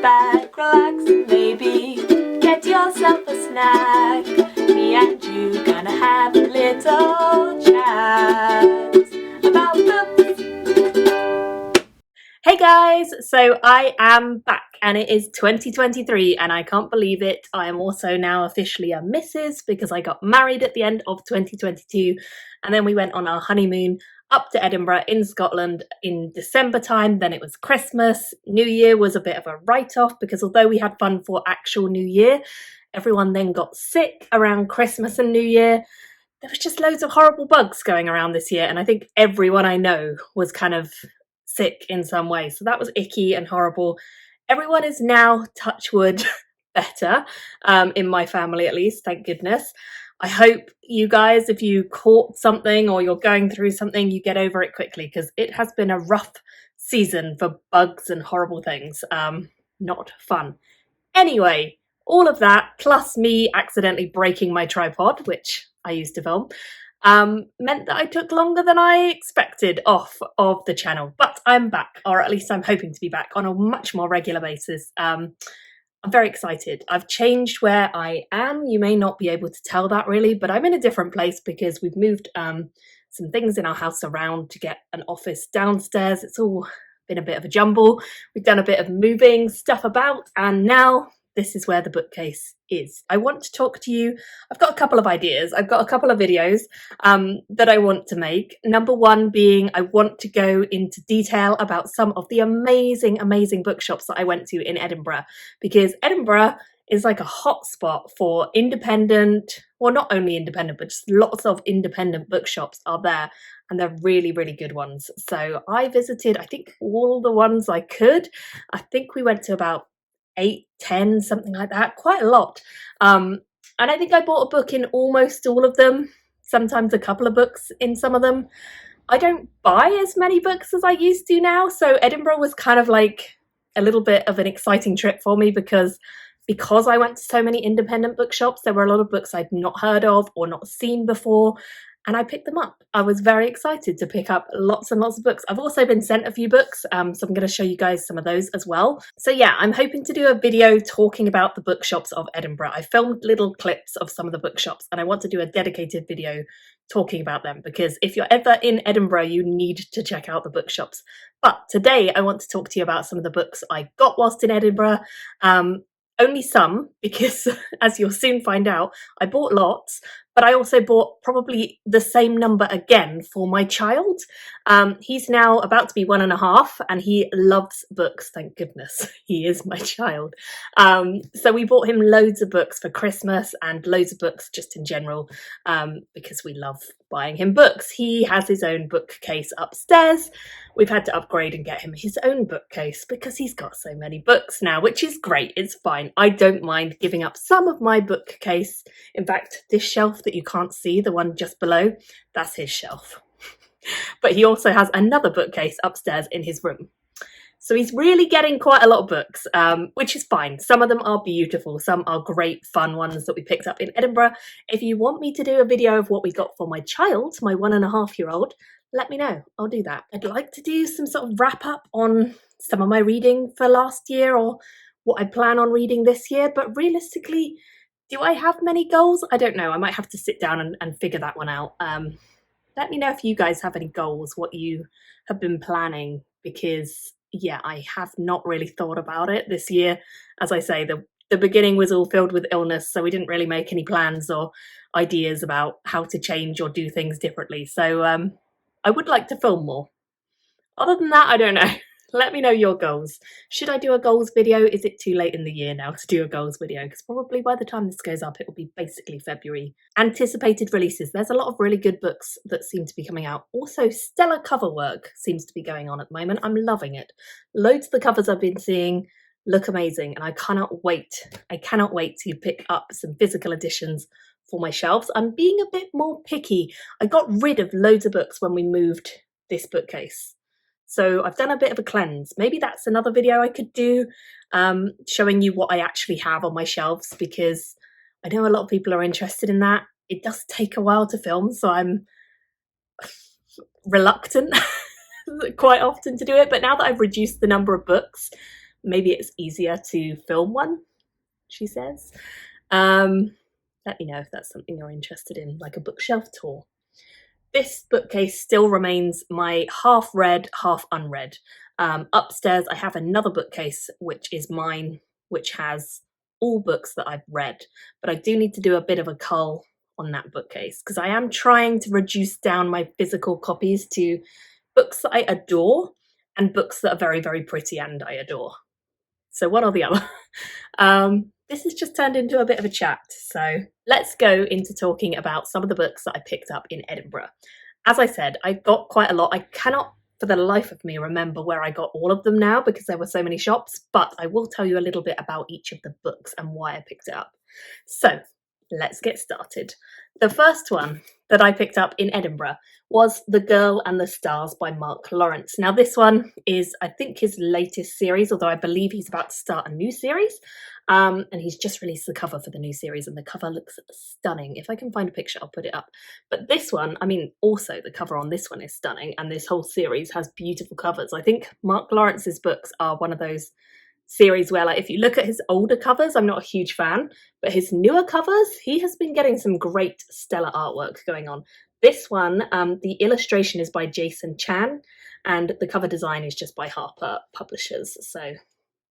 back, relax, and maybe get yourself a snack. Me and you gonna have a little chat about books. Hey guys, so I am back and it is 2023 and I can't believe it. I am also now officially a Mrs. because I got married at the end of 2022 and then we went on our honeymoon up to Edinburgh in Scotland in December time. Then it was Christmas. New Year was a bit of a write-off because although we had fun for actual New Year, everyone then got sick around Christmas and New Year. There was just loads of horrible bugs going around this year and I think everyone I know was kind of sick in some way. So that was icky and horrible. Everyone is now, touch wood, better, in my family at least, thank goodness. I hope you guys, if you caught something or you're going through something, you get over it quickly because it has been a rough season for bugs and horrible things. Not fun. Anyway, all of that, plus me accidentally breaking my tripod, which I used to film, meant that I took longer than I expected off of the channel. But I'm back, or at least I'm hoping to be back on a much more regular basis. I'm very excited. I've changed where I am. You may not be able to tell that really, but I'm in a different place because we've moved some things in our house around to get an office downstairs. It's all been a bit of a jumble. We've done a bit of moving stuff about, and now this is where the bookcase is. I want to talk to you. I've got a couple of ideas. I've got a couple of videos that I want to make. Number one being I want to go into detail about some of the amazing, amazing bookshops that I went to in Edinburgh, because Edinburgh is like a hotspot for independent, well, not only independent, but just lots of independent bookshops are there, and they're really, really good ones. So I visited, I think, all the ones I could. I think we went to about 8, 10, something like that, quite a lot. And I think I bought a book in almost all of them, sometimes a couple of books in some of them. I don't buy as many books as I used to now, so Edinburgh was kind of like a little bit of an exciting trip for me because I went to so many independent bookshops. There were a lot of books I'd not heard of or not seen before, and I picked them up. I was very excited to pick up lots and lots of books. I've also been sent a few books, so I'm going to show you guys some of those as well. So yeah, I'm hoping to do a video talking about the bookshops of Edinburgh. I filmed little clips of some of the bookshops and I want to do a dedicated video talking about them because if you're ever in Edinburgh, you need to check out the bookshops. But today I want to talk to you about some of the books I got whilst in Edinburgh. Only some, because as you'll soon find out, I bought lots, but I also bought probably the same number again for my child. He's now about to be 1.5 and he loves books, thank goodness. He is my child. So we bought him loads of books for Christmas and loads of books just in general because we love buying him books. He has his own bookcase upstairs. We've had to upgrade and get him his own bookcase because he's got so many books now, which is great. It's fine. I don't mind giving up some of my bookcase. In fact, this shelf that you can't see, the one just below, that's his shelf. But he also has another bookcase upstairs in his room. So he's really getting quite a lot of books, which is fine. Some of them are beautiful. Some are great, fun ones that we picked up in Edinburgh. If you want me to do a video of what we got for my child, my 1.5-year-old, let me know. I'll do that. I'd like to do some sort of wrap up on some of my reading for last year or what I plan on reading this year. But realistically, do I have many goals? I don't know. I might have to sit down and figure that one out. Let me know if you guys have any goals, what you have been planning, because yeah, I have not really thought about it this year. As I say, the beginning was all filled with illness, so we didn't really make any plans or ideas about how to change or do things differently. So I would like to film more. Other than that, I don't know. Let me know your goals. Should I do a goals video? Is it too late in the year now to do a goals video? Because probably by the time this goes up, it will be basically February. Anticipated releases. There's a lot of really good books that seem to be coming out. Also, stellar cover work seems to be going on at the moment. I'm loving it. Loads of the covers I've been seeing look amazing, and I cannot wait. I cannot wait to pick up some physical editions for my shelves. I'm being a bit more picky. I got rid of loads of books when we moved this bookcase. So I've done a bit of a cleanse. Maybe that's another video I could do, showing you what I actually have on my shelves, because I know a lot of people are interested in that. It does take a while to film, so I'm reluctant quite often to do it. But now that I've reduced the number of books, maybe it's easier to film one, she says. Let me know if that's something you're interested in, like a bookshelf tour. This bookcase still remains my half read, half unread. Upstairs, I have another bookcase, which is mine, which has all books that I've read. But I do need to do a bit of a cull on that bookcase because I am trying to reduce down my physical copies to books that I adore and books that are very, very pretty and I adore. So one or the other. This has just turned into a bit of a chat, so let's go into talking about some of the books that I picked up in Edinburgh. As I said, I got quite a lot. I cannot for the life of me remember where I got all of them now because there were so many shops, but I will tell you a little bit about each of the books and why I picked it up. So let's get started. The first one that I picked up in Edinburgh was The Girl and the Stars by Mark Lawrence. Now this one is, I think, his latest series, although I believe he's about to start a new series. And he's just released the cover for the new series and the cover looks stunning. If I can find a picture, I'll put it up. But this one, I mean, also the cover on this one is stunning and this whole series has beautiful covers. I think Mark Lawrence's books are one of those series where, like, if you look at his older covers, I'm not a huge fan, but his newer covers, he has been getting some great stellar artwork going on. This one, the illustration is by Jason Chan and the cover design is just by Harper Publishers. So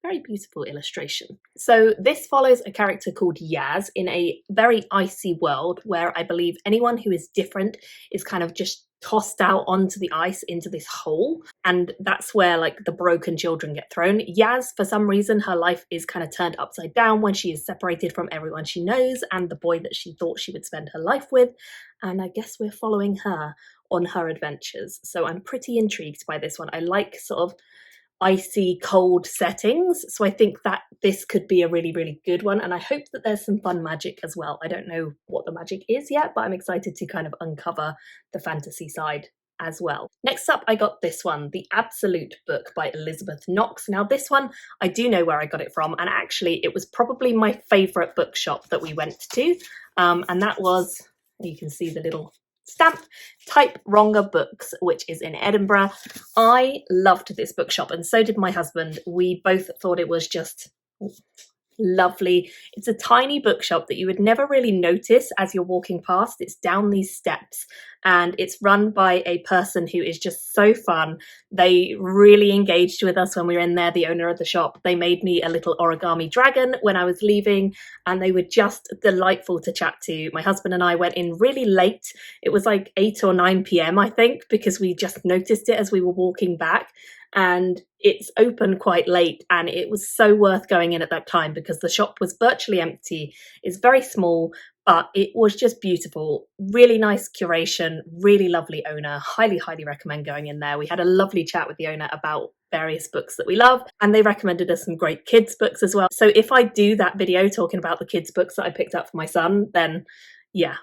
very beautiful illustration. So this follows a character called Yaz in a very icy world where I believe anyone who is different is kind of just tossed out onto the ice into this hole, and that's where like the broken children get thrown. Yaz, for some reason, her life is kind of turned upside down when she is separated from everyone she knows and the boy that she thought she would spend her life with, and I guess we're following her on her adventures. So I'm pretty intrigued by this one. I like sort of icy cold settings, so I think that this could be a really, really good one, and I hope that there's some fun magic as well. I don't know what the magic is yet, but I'm excited to kind of uncover the fantasy side as well. Next up, I got this one, The Absolute Book by Elizabeth Knox. Now this one, I do know where I got it from, and actually it was probably my favourite bookshop that we went to, and that was, you can see the little stamp, Type Wronger Books, which is in Edinburgh. I loved this bookshop and so did my husband. We both thought it was just lovely. It's a tiny bookshop that you would never really notice as you're walking past. It's down these steps and it's run by a person who is just so fun. They really engaged with us when we were in there, the owner of the shop. They made me a little origami dragon when I was leaving and they were just delightful to chat to. My husband and I went in really late. It was like 8 or 9 p.m. I think, because we just noticed it as we were walking back. And it's open quite late and it was so worth going in at that time because the shop was virtually empty. It's very small, but it was just beautiful. Really nice curation, really lovely owner. Highly, highly recommend going in there. We had a lovely chat with the owner about various books that we love and they recommended us some great kids books as well. So if I do that video talking about the kids books that I picked up for my son, then yeah,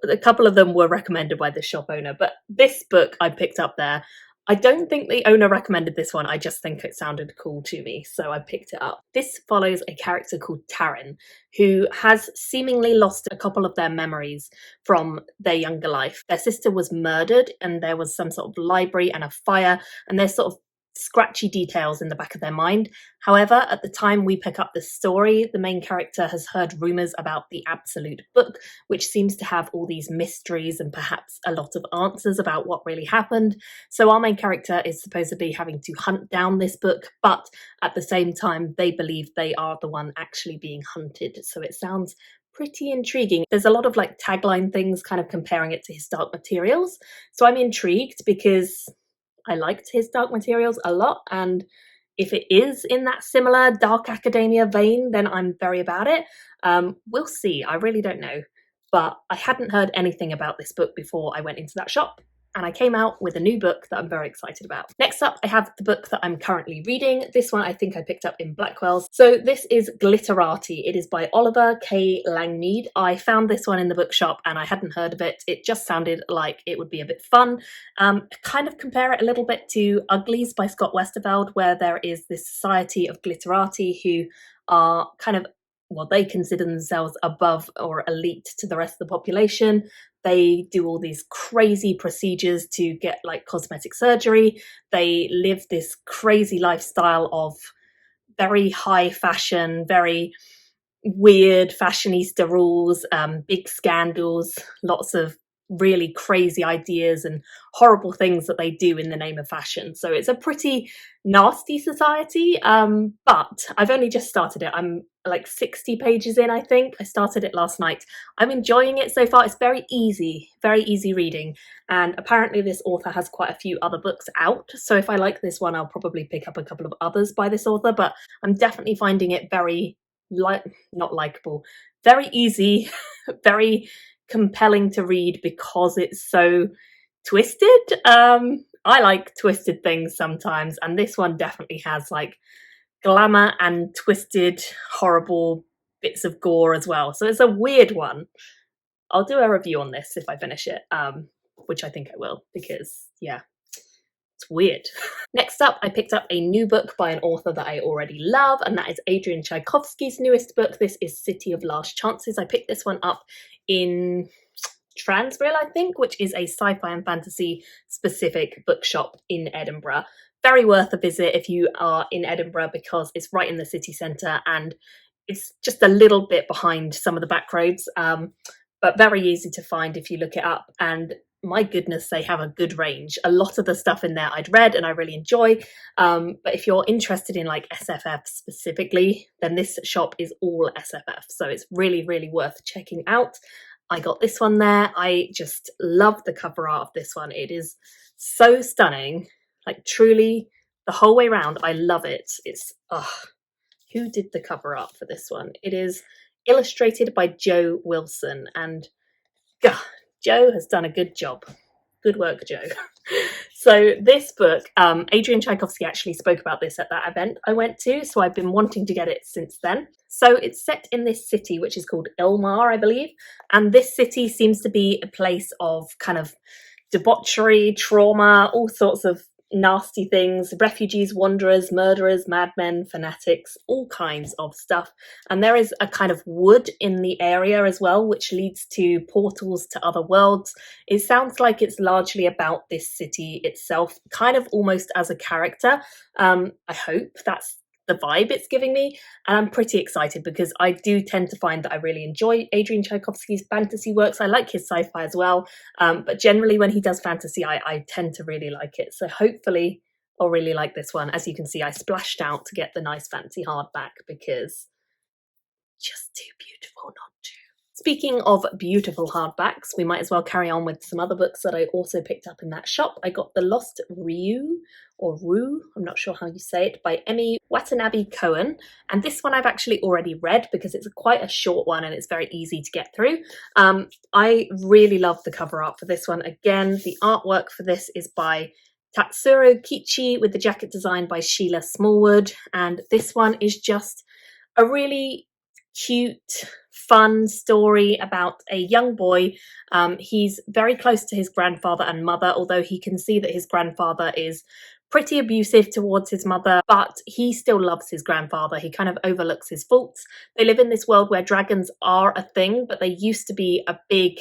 a couple of them were recommended by the shop owner, but this book I picked up there. I don't think the owner recommended this one, I just think it sounded cool to me, so I picked it up. This follows a character called Taryn, who has seemingly lost a couple of their memories from their younger life. Their sister was murdered and there was some sort of library and a fire, and there's sort of scratchy details in the back of their mind. However, at the time we pick up this story, the main character has heard rumours about the Absolute Book, which seems to have all these mysteries and perhaps a lot of answers about what really happened. So our main character is supposedly having to hunt down this book, but at the same time they believe they are the one actually being hunted. So it sounds pretty intriguing. There's a lot of like tagline things kind of comparing it to His Dark Materials. So I'm intrigued because I liked His Dark Materials a lot, and if it is in that similar dark academia vein, then I'm very about it. We'll see, I really don't know. But I hadn't heard anything about this book before I went into that shop, and I came out with a new book that I'm very excited about. Next up, I have the book that I'm currently reading. This one I think I picked up in Blackwell's. So this is Glitterati. It is by Oliver K. Langmead. I found this one in the bookshop and I hadn't heard of it. It just sounded like it would be a bit fun. Kind of compare it a little bit to Uglies by Scott Westerveld, where there is this society of glitterati who are kind of, well, they consider themselves above or elite to the rest of the population. They do all these crazy procedures to get like cosmetic surgery. They live this crazy lifestyle of very high fashion, very weird fashionista rules, big scandals, lots of really crazy ideas and horrible things that they do in the name of fashion. So it's a pretty nasty society, but I've only just started it. I'm like 60 pages in, I think. I started it last night. I'm enjoying it so far. It's very easy reading, and apparently this author has quite a few other books out, so if I like this one I'll probably pick up a couple of others by this author, but I'm definitely finding it very not likable, very easy, very compelling to read because it's so twisted. I like twisted things sometimes, and this one definitely has like glamour and twisted, horrible bits of gore as well. So it's a weird one. I'll do a review on this if I finish it, which I think I will, because yeah, it's weird. Next up, I picked up a new book by an author that I already love, and that is Adrian Tchaikovsky's newest book. This is City of Last Chances. I picked this one up in Transvaal, I think, which is a sci-fi and fantasy specific bookshop in Edinburgh. Very worth a visit if you are in Edinburgh, because it's right in the city centre and it's just a little bit behind some of the back roads, but very easy to find if you look it up. And my goodness, they have a good range. A lot of the stuff in there I'd read and I really enjoy, but if you're interested in like SFF specifically, then this shop is all SFF, so it's really worth checking out. I got this one there. I just love the cover art of this one. It is so stunning, like truly the whole way around. I love it. It's who did the cover art for this one? It is illustrated by Joe Wilson, and Joe has done a good job. Good work, Joe. So this book, Adrian Tchaikovsky actually spoke about this at that event I went to, so I've been wanting to get it since then. So it's set in this city, which is called Ilmar, I believe, and this city seems to be a place of kind of debauchery, trauma, all sorts of nasty things, refugees, wanderers, murderers, madmen, fanatics, all kinds of stuff. And there is a kind of wood in the area as well, which leads to portals to other worlds. It sounds like it's largely about this city itself, kind of almost as a character. I hope that's the vibe it's giving me, and I'm pretty excited because I do tend to find that I really enjoy Adrian Tchaikovsky's fantasy works. I like his sci-fi as well, but generally when he does fantasy I tend to really like it, so hopefully I'll really like this one. As you can see, I splashed out to get the nice fancy hardback because just too beautiful not to. Speaking of beautiful hardbacks, we might as well carry on with some other books that I also picked up in that shop. I got The Lost Rue, or Rue, I'm not sure how you say it, by Emmy Watanabe Cohen. And this one I've actually already read because it's quite a short one and it's very easy to get through. I really love the cover art for this one. Again, the artwork for this is by Tatsuro Kichi with the jacket design by Sheila Smallwood. And this one is just a really cute, fun story about a young boy. He's very close to his grandfather and mother, although he can see that his grandfather is pretty abusive towards his mother, but he still loves his grandfather. He kind of overlooks his faults. They live in this world where dragons are a thing, but they used to be a big,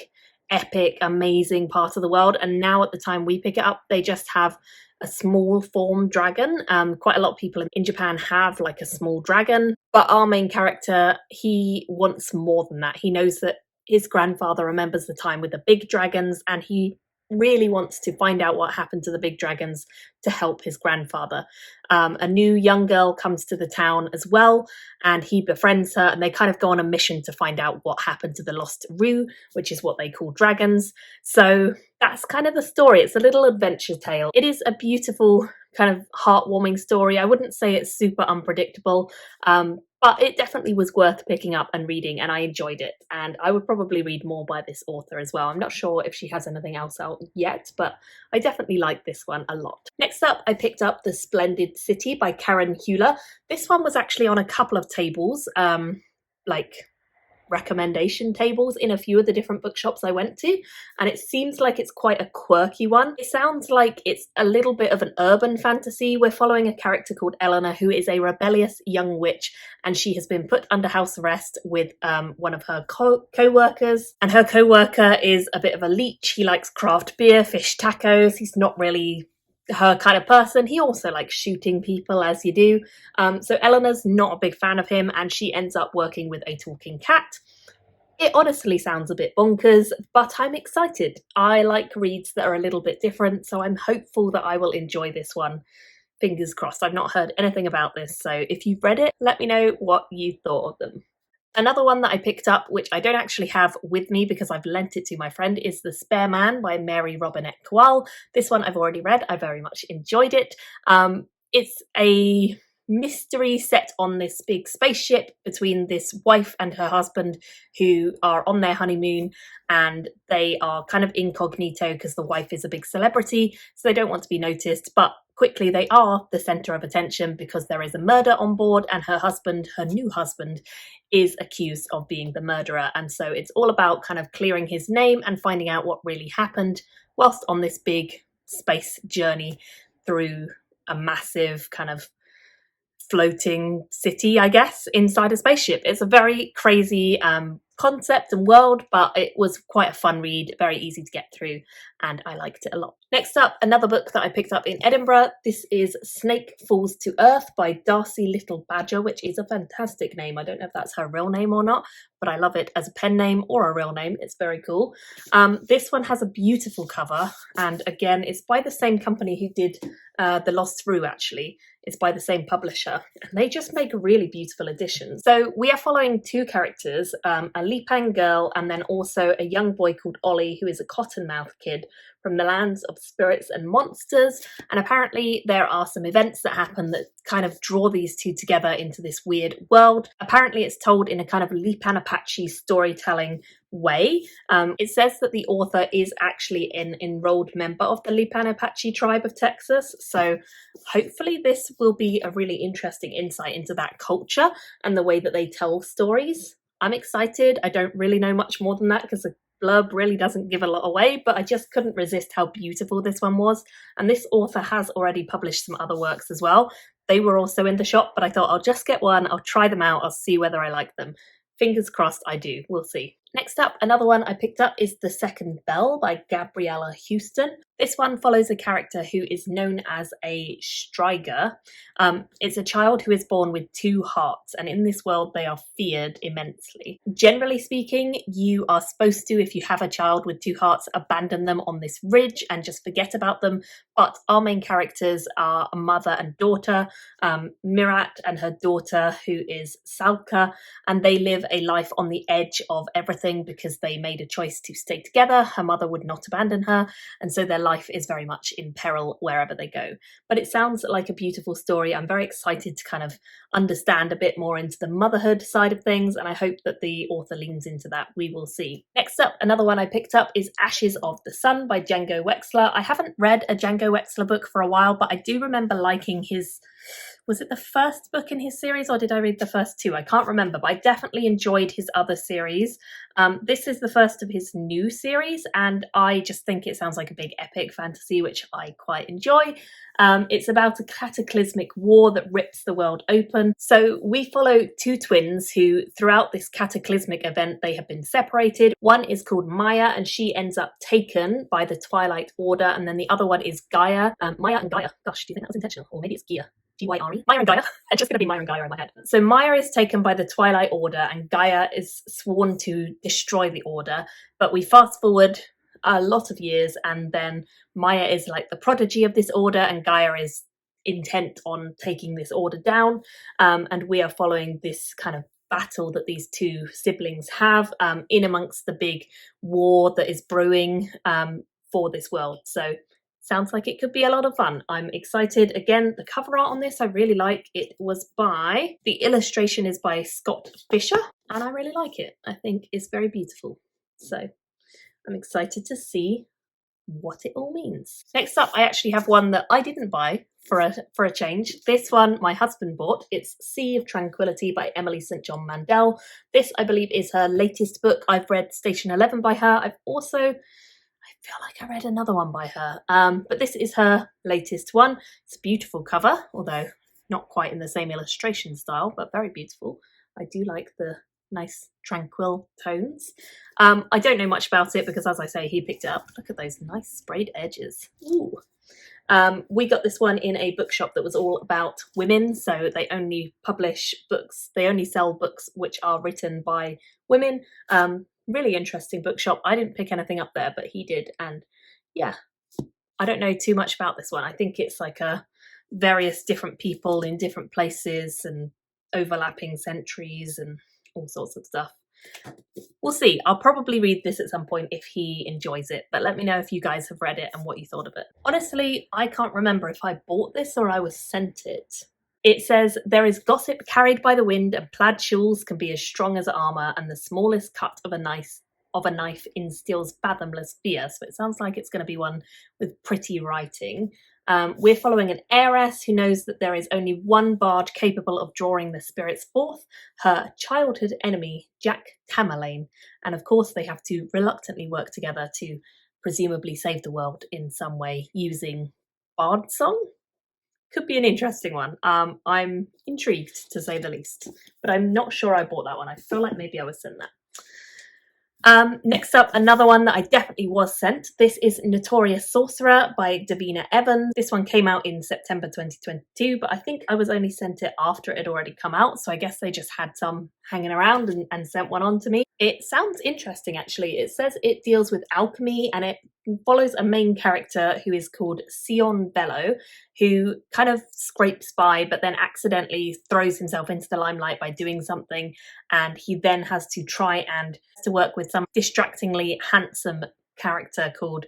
epic, amazing part of the world, and now at the time we pick it up, they just have a small form dragon. Quite a lot of people in Japan have like a small dragon, but our main character, he wants more than that. He knows that his grandfather remembers the time with the big dragons, and he really wants to find out what happened to the big dragons to help his grandfather. A new young girl comes to the town as well, and he befriends her, and they kind of go on a mission to find out what happened to the lost Rue, which is what they call dragons. So that's kind of the story. It's a little adventure tale. It is a beautiful, kind of heartwarming story. I wouldn't say it's super unpredictable, but it definitely was worth picking up and reading, and I enjoyed it. And I would probably read more by this author as well. I'm not sure if she has anything else out yet, but I definitely like this one a lot. Next up, I picked up The Splendid City by Karen Hewler. This one was actually on a couple of tables, like recommendation tables in a few of the different bookshops I went to, and it seems like it's quite a quirky one. It sounds like it's a little bit of an urban fantasy. We're following a character called Eleanor, who is a rebellious young witch, and she has been put under house arrest with one of her co-workers, and her co-worker is a bit of a leech. He likes craft beer, fish tacos. He's not really her kind of person. He also likes shooting people, as you do. So Eleanor's not a big fan of him, and she ends up working with a talking cat. It honestly sounds a bit bonkers, but I'm excited. I like reads that are a little bit different, so I'm hopeful that I will enjoy this one. Fingers crossed. I've not heard anything about this, so if you've read it, let me know what you thought of them. Another one that I picked up, which I don't actually have with me because I've lent it to my friend, is The Spare Man by Mary Robinette Kowal. This one I've already read. I very much enjoyed it. It's a mystery set on this big spaceship between this wife and her husband who are on their honeymoon, and they are kind of incognito because the wife is a big celebrity, so they don't want to be noticed, but quickly they are the center of attention because there is a murder on board, and her husband, her new husband, is accused of being the murderer. And so it's all about kind of clearing his name and finding out what really happened whilst on this big space journey through a massive kind of floating city, I guess, inside a spaceship. It's a very crazy concept and world, but it was quite a fun read, very easy to get through, and I liked it a lot. Next up, another book that I picked up in Edinburgh. This is Snake Falls to Earth by Darcy Little Badger, which is a fantastic name. I don't know if that's her real name or not, but I love it as a pen name or a real name. It's very cool. This one has a beautiful cover, and again, it's by the same company who did The Lost Through, actually. It's by the same publisher, and they just make really beautiful editions. So we are following two characters, a Lipang girl and then also a young boy called Ollie, who is a cottonmouth kid from the lands of spirits and monsters. And apparently there are some events that happen that kind of draw these two together into this weird world. Apparently it's told in a kind of Lipan Apache storytelling way. It says that the author is actually an enrolled member of the Lipan Apache tribe of Texas, so hopefully this will be a really interesting insight into that culture and the way that they tell stories. I'm excited. I don't really know much more than that because the blurb really doesn't give a lot away, but I just couldn't resist how beautiful this one was. And this author has already published some other works as well. They were also in the shop, but I thought I'll just get one, I'll try them out, I'll see whether I like them. Fingers crossed I do, we'll see. Next up, another one I picked up is The Second Bell by Gabriella Houston. This one follows a character who is known as a Striger. It's a child who is born with two hearts, and in this world they are feared immensely. Generally speaking, you are supposed to, if you have a child with two hearts, abandon them on this ridge and just forget about them, but our main characters are a mother and daughter, Mirat and her daughter, who is Salka, and they live a life on the edge of everything because they made a choice to stay together. Her mother would not abandon her, and so their life is very much in peril wherever they go. But it sounds like a beautiful story. I'm very excited to kind of understand a bit more into the motherhood side of things, and I hope that the author leans into that. We will see. Next up, another one I picked up is Ashes of the Sun by Django Wexler. I haven't read a Django Wexler book for a while, but I do remember liking his... Was it the first book in his series, or did I read the first two? I can't remember, but I definitely enjoyed his other series. This is the first of his new series, and I just think it sounds like a big epic fantasy, which I quite enjoy. It's about a cataclysmic war that rips the world open. So we follow two twins who, throughout this cataclysmic event, they have been separated. One is called Maya, and she ends up taken by the Twilight Order, and then the other one is Gaia. Maya and Gaia. Gosh, do you think that was intentional? Or maybe it's Gia. G-Y-R-E? Maya and Gaia. It's just going to be Maya and Gaia in my head. So Maya is taken by the Twilight Order and Gaia is sworn to destroy the Order. But we fast forward a lot of years, and then Maya is like the prodigy of this Order and Gaia is intent on taking this Order down. And we are following this kind of battle that these two siblings have in amongst the big war that is brewing for this world. So sounds like it could be a lot of fun. I'm excited. Again, the cover art on this I really like. The illustration is by Scott Fisher, and I really like it. I think it's very beautiful. So I'm excited to see what it all means. Next up, I actually have one that I didn't buy for a change. This one my husband bought. It's Sea of Tranquility by Emily St. John Mandel. This, I believe, is her latest book. I've read Station 11 by her. I feel like I read another one by her, but this is her latest one. It's a beautiful cover, although not quite in the same illustration style, but very beautiful. I do like the nice tranquil tones. I don't know much about it because, as I say, he picked it up. Look at those nice sprayed edges. Ooh. We got this one in a bookshop that was all about women, so they only publish books, they only sell books which are written by women. Really interesting bookshop. I didn't pick anything up there, but he did, and yeah, I don't know too much about this one. I think it's like various different people in different places and overlapping centuries and all sorts of stuff. We'll see. I'll probably read this at some point if he enjoys it, but let me know if you guys have read it and what you thought of it. Honestly, I can't remember if I bought this or I was sent it. It says, there is gossip carried by the wind, and plaid shawls can be as strong as armour, and the smallest cut of a knife instills fathomless fear. So it sounds like it's going to be one with pretty writing. We're following an heiress who knows that there is only one bard capable of drawing the spirits forth, her childhood enemy, Jack Tamerlane. And of course they have to reluctantly work together to presumably save the world in some way using bard song. Could be an interesting one. I'm intrigued, to say the least, but I'm not sure I bought that one. I feel like maybe I was sent that. Next up, another one that I definitely was sent. This is Notorious Sorcerer by Davina Evans. This one came out in September 2022, but I think I was only sent it after it had already come out, so I guess they just had some hanging around and sent one on to me. It sounds interesting, actually. It says it deals with alchemy, and it follows a main character who is called Sion Bello, who kind of scrapes by but then accidentally throws himself into the limelight by doing something, and he then has to try and to work with some distractingly handsome character called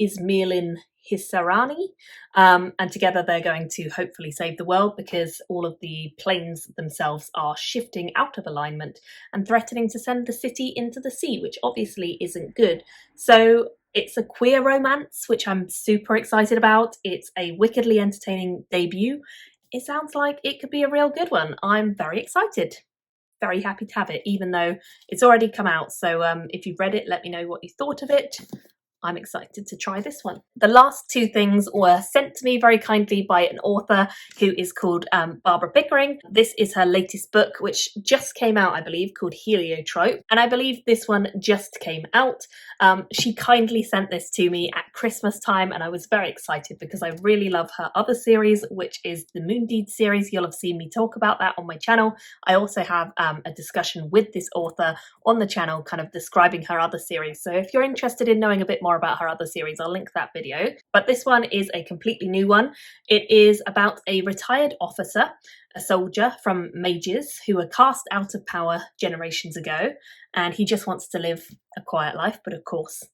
Ismailin Hisarani, and together they're going to hopefully save the world because all of the planes themselves are shifting out of alignment and threatening to send the city into the sea, which obviously isn't good. So it's a queer romance, which I'm super excited about. It's a wickedly entertaining debut. It sounds like it could be a real good one. I'm very excited. Very happy to have it, even though it's already come out. So if you've read it, let me know what you thought of it. I'm excited to try this one. The last two things were sent to me very kindly by an author who is called Barbara Pickering. This is her latest book, which just came out, I believe, called Heliotrope. And I believe this one just came out. She kindly sent this to me at Christmas time, and I was very excited because I really love her other series, which is the Moondeed series. You'll have seen me talk about that on my channel. I also have a discussion with this author on the channel, kind of describing her other series. So if you're interested in knowing a bit more about her other series, I'll link that video. But this one is a completely new one. It is about a retired officer, a soldier from Mages, who were cast out of power generations ago, and he just wants to live a quiet life, but of course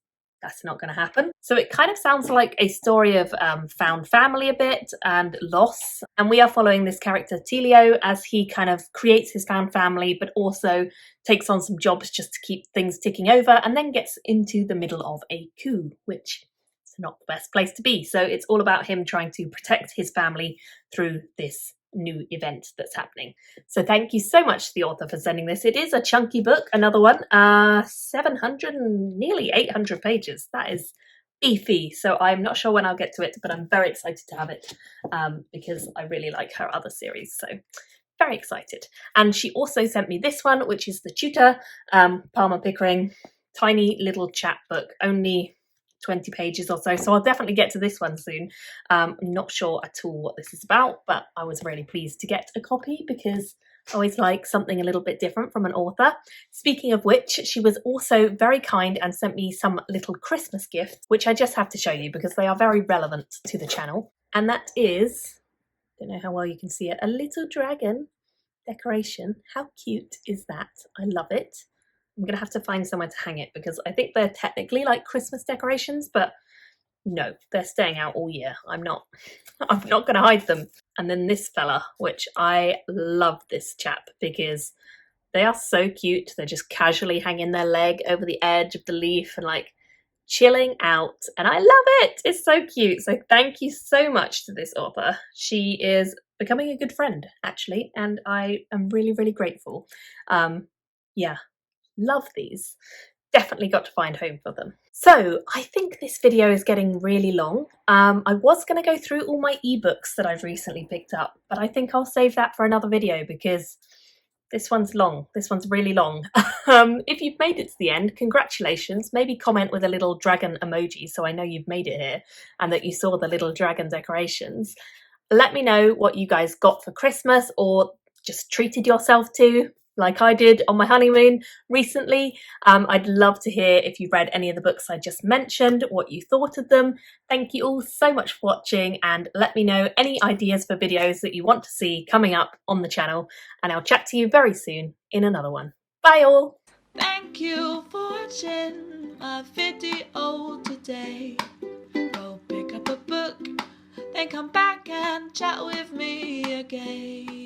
that's not going to happen. So it kind of sounds like a story of found family a bit and loss. And we are following this character Telio as he kind of creates his found family, but also takes on some jobs just to keep things ticking over, and then gets into the middle of a coup, which is not the best place to be. So it's all about him trying to protect his family through this new event that's happening. So thank you so much to the author for sending this. It is a chunky book, another one, 700 and nearly 800 pages. That is beefy. So I'm not sure when I'll get to it, but I'm very excited to have it because I really like her other series. So very excited. And she also sent me this one, which is The Tutor, Palmer Pickering, tiny little chat book, only 20 pages or so I'll definitely get to this one soon. I'm not sure at all what this is about, but I was really pleased to get a copy because I always like something a little bit different from an author. Speaking of which, she was also very kind and sent me some little Christmas gifts, which I just have to show you because they are very relevant to the channel. And that is, don't know how well you can see it, a little dragon decoration. How cute is that? I love it. I'm going to have to find somewhere to hang it because I think they're technically like Christmas decorations, but no, they're staying out all year. I'm not going to hide them. And then this fella, which I love this chap because they are so cute. They're just casually hanging their leg over the edge of the leaf and like chilling out. And I love it. It's so cute. So thank you so much to this author. She is becoming a good friend, actually, and I am really, really grateful. Yeah. Love these. Definitely got to find home for them. So I think this video is getting really long. I was going to go through all my ebooks that I've recently picked up, but I think I'll save that for another video because this one's long. This one's really long. If you've made it to the end, congratulations. Maybe comment with a little dragon emoji so I know you've made it here and that you saw the little dragon decorations. Let me know what you guys got for Christmas or just treated yourself to, like I did on my honeymoon recently. I'd love to hear if you read any of the books I just mentioned, what you thought of them. Thank you all so much for watching, and let me know any ideas for videos that you want to see coming up on the channel, and I'll chat to you very soon in another one. Bye all! Thank you for watching my video today. Go pick up a book, then come back and chat with me again.